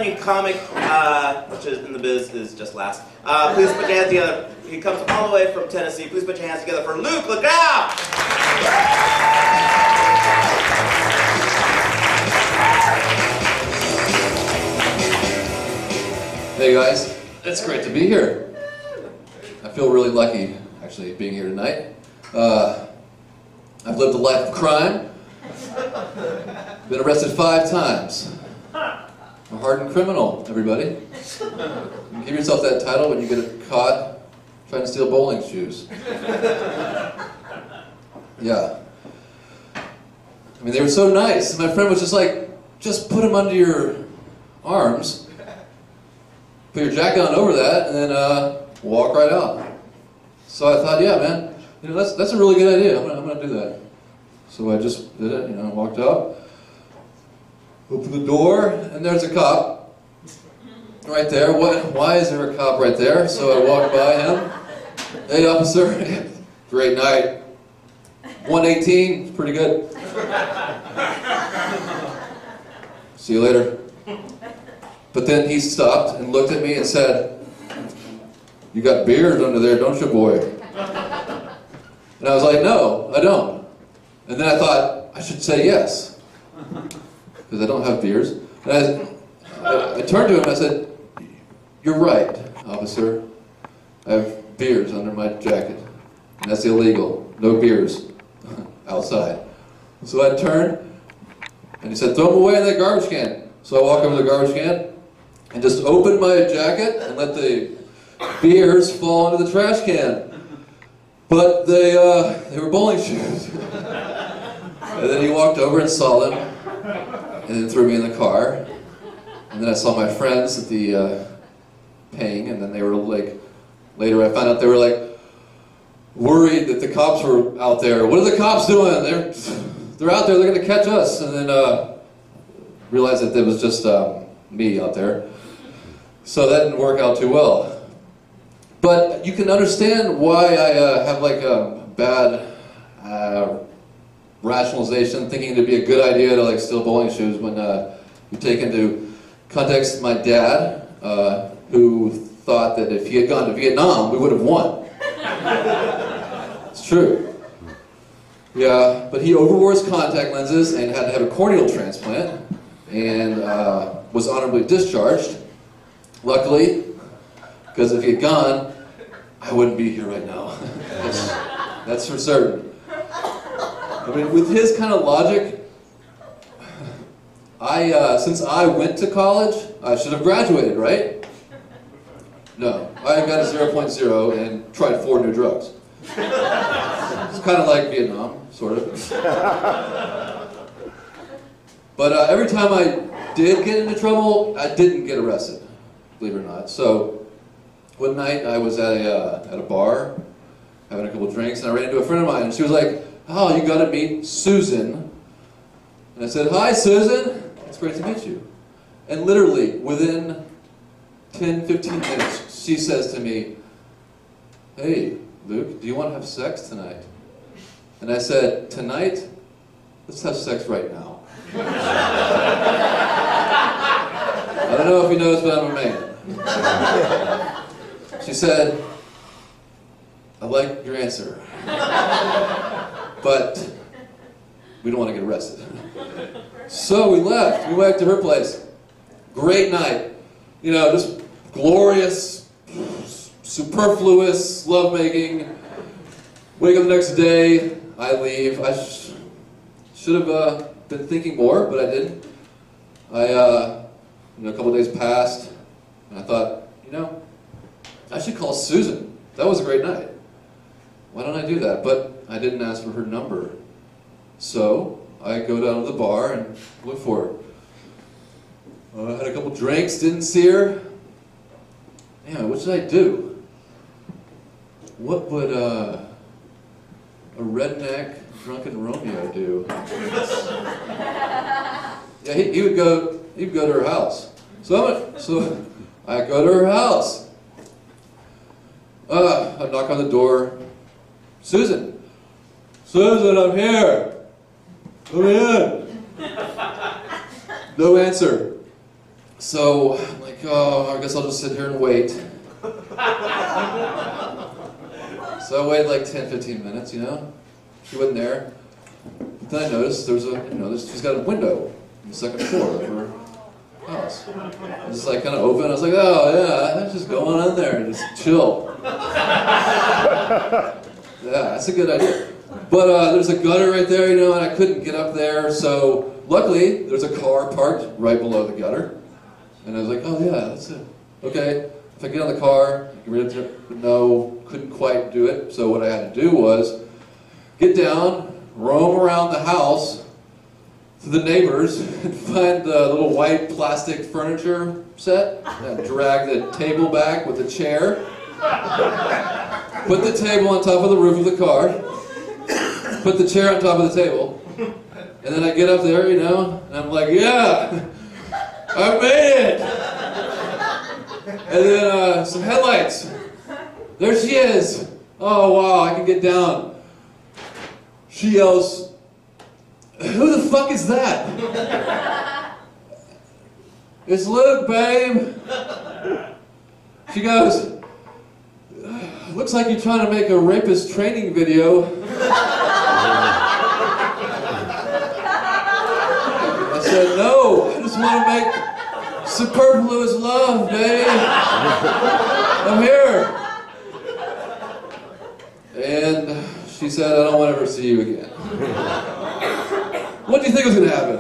up-and-coming comic, which is in the biz is just last. Please put your hands together. He comes all the way from Tennessee. Please put your hands together for Luke LaGraff. Hey guys, it's great to be here. I feel really lucky, actually, being here tonight. I've lived a life of crime. Been arrested 5 times. I'm a hardened criminal, everybody. You give yourself that title when you get caught trying to steal bowling shoes. Yeah. I mean, they were so nice. My friend was just like, just put them under your arms, put your jacket on over that, and then walk right out. So I thought, yeah, man, you know, that's a really good idea. I'm gonna do that. So I just did it, you know, walked out, opened the door, and there's a cop right there. Why is there a cop right there? So I walked by him. Hey, officer, great night. 118, pretty good. See you later. But then he stopped and looked at me and said, "You got beers under there, don't you, boy?" And I was like, "No, I don't." And then I thought, I should say yes, because I don't have beers. And I turned to him and I said, "You're right, officer. I have beers under my jacket, and that's illegal. No beers outside." So I turned, and he said, "Throw them away in that garbage can." So I walked over to the garbage can, and just opened my jacket and let the beers fall into the trash can. But they were bowling shoes. And then he walked over and saw them, and then threw me in the car. And then I saw my friends at the paying, and then they were like, later I found out they were like worried that the cops were out there. What are the cops doing? They're out there, they're gonna catch us. And then realized that it was just me out there. So that didn't work out too well. But you can understand why I have like a bad rationalization, thinking it'd be a good idea to like steal bowling shoes when you take into context my dad, who thought that if he had gone to Vietnam, we would have won. It's true. Yeah, but he overwore his contact lenses and had to have a corneal transplant, and was honorably discharged. Luckily, because if he had gone, I wouldn't be here right now. That's for certain. I mean, with his kind of logic, since I went to college, I should have graduated, right? No, I got a 0.0 and tried 4 new drugs. It's kind of like Vietnam, sort of. But every time I did get into trouble, I didn't get arrested, believe it or not. So one night I was at a bar, having a couple of drinks, and I ran into a friend of mine, and she was like, "Oh, you got to meet Susan." And I said, "Hi, Susan. It's great to meet you." And literally, within 10, 15 minutes, she says to me, "Hey, Luke, do you want to have sex tonight?" And I said, "Tonight? Let's have sex right now." I don't know if you noticed, but I'm a man. She said, "I like your answer, but we don't want to get arrested." So we left. We went to her place. Great night. You know, just glorious, superfluous lovemaking. Wake up the next day. I leave. I should have been thinking more, but I didn't. A couple of days passed, and I thought, you know, I should call Susan. That was a great night. Why don't I do that? But I didn't ask for her number. So I go down to the bar and look for her. I had a couple drinks, didn't see her. Man, what should I do? What would a redneck drunken Romeo do? Yeah, he would go to her house. So I go to her house. I knock on the door. "Susan, Susan, I'm here. Come in." No answer. So I'm like, oh, I guess I'll just sit here and wait. So I waited like 10, 15 minutes, you know? She wasn't there. But then I noticed there's a, she's got a window on the second floor of her house. It's just like kind of open. I was like, oh yeah, let's just go on in there and just chill. Yeah, that's a good idea. But there's a gutter right there, and I couldn't get up there. So luckily, there's a car parked right below the gutter. And I was like, oh yeah, that's it. Okay, if I get on the car, get rid of it. But no, couldn't quite do it. So what I had to do was get down, roam around the house to the neighbors, and find the little white plastic furniture set, and drag the table back with the chair, put the table on top of the roof of the car, put the chair on top of the table, and then I get up there, and I'm like, yeah, I made it! And then some headlights. There she is. Oh wow, I can get down. She yells, who the fuck is that? It's Luke, babe. She goes, looks like you're trying to make a rapist training video. I said, no, I just want to make superfluous love, babe. I'm here. And she said, I don't want to ever see you again. What do you think was going to happen?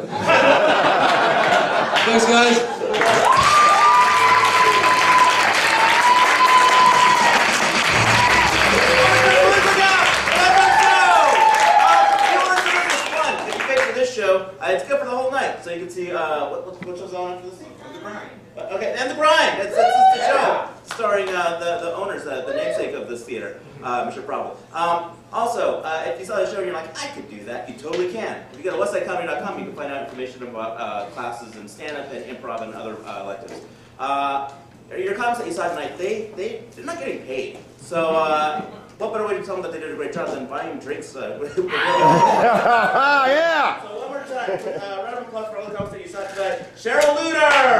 Thanks, guys. It's good for the whole night, so you can see what show's on after this. The Grind. Okay, and The Grind. It's the show starring the owners, the namesake of this theater, Mr. Problem. Also, if you saw the show and you're like, I could do that, you totally can. If you go to westsidecomedy.com, you can find out information about classes in stand-up and improv and other electives. Your comments that you saw tonight, they're not getting paid. So, what better way to tell them that they did a great job than buying drinks? Yeah! So one more time, round of applause for all the comments that you saw tonight. Cheryl Luder!